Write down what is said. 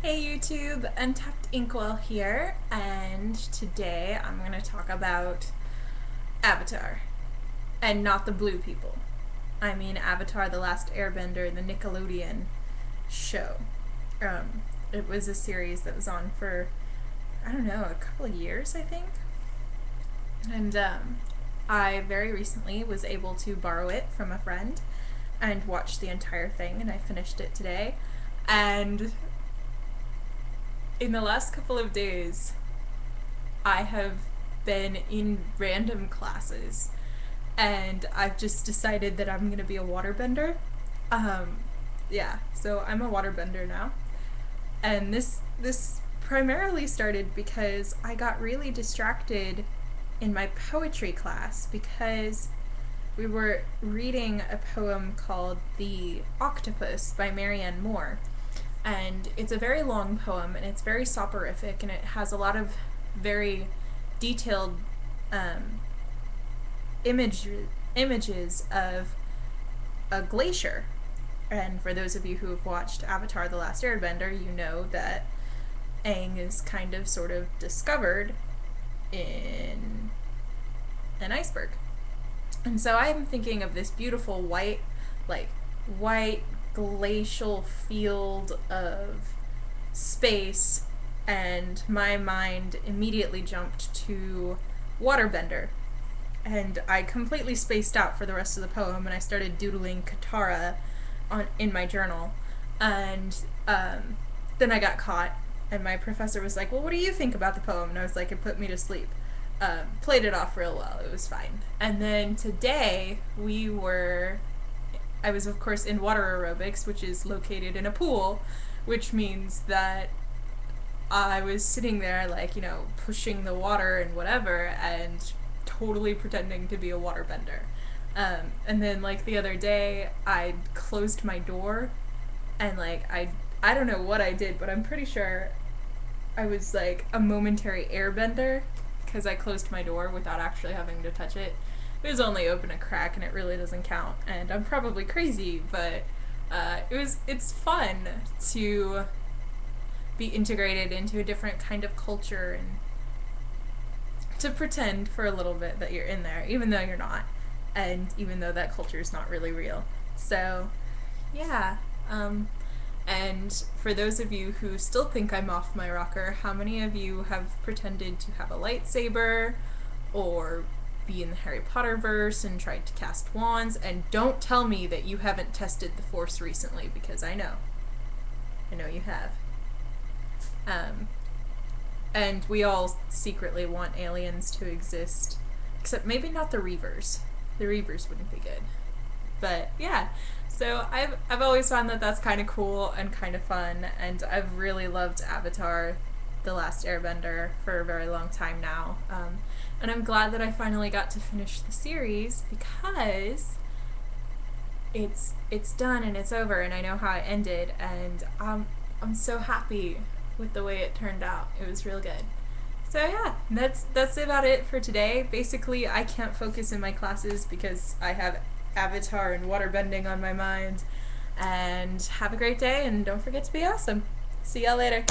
Hey YouTube, Untapped Inkwell here, and today I'm going to talk about Avatar, and not the blue people. I mean Avatar: The Last Airbender, the Nickelodeon show. It was a series that was on for, I don't know, a couple of years, I think. And I very recently was able to borrow it from a friend and watch the entire thing, and I finished it today. And in the last couple of days, I have been in random classes and I've just decided that I'm gonna be a waterbender. Um, yeah, so I'm a waterbender now. And this primarily started because I got really distracted in my poetry class because we were reading a poem called The Octopus by Marianne Moore. And it's a very long poem and it's very soporific and it has a lot of very detailed um, images of a glacier. And for those of you who have watched Avatar: The Last Airbender, you know that Aang is kind of sort of discovered in an iceberg. And so I'm thinking of this beautiful white glacial field of space, and my mind immediately jumped to waterbender. And I completely spaced out for the rest of the poem, and I started doodling Katara in my journal. And then I got caught, and my professor was like, "Well, what do you think about the poem?" And I was like, "It put me to sleep." Played it off real well. It was fine. And then today I was of course in water aerobics, which is located in a pool, which means that I was sitting there like, pushing the water and whatever and totally pretending to be a waterbender. And then like the other day I closed my door and like I don't know what I did, but I'm pretty sure I was like a momentary airbender because I closed my door without actually having to touch it. It was only open a crack and it really doesn't count, and I'm probably crazy, but it's fun to be integrated into a different kind of culture and to pretend for a little bit that you're in there, even though you're not, and even though that culture is not really real. So, yeah. And for those of you who still think I'm off my rocker, how many of you have pretended to have a lightsaber or be in the Harry Potter verse and tried to cast wands? And don't tell me that you haven't tested the Force recently, because I know you have. And we all secretly want aliens to exist, except maybe not the Reavers. The Reavers wouldn't be good. But yeah, so I've always found that that's kind of cool and kind of fun, and I've really loved Avatar: The Last Airbender for a very long time now. And I'm glad that I finally got to finish the series because it's done and it's over, and I know how it ended, and I'm so happy with the way it turned out. It was real good. So yeah, that's about it for today. Basically, I can't focus in my classes because I have Avatar and waterbending on my mind. And have a great day, and don't forget to be awesome. See y'all later.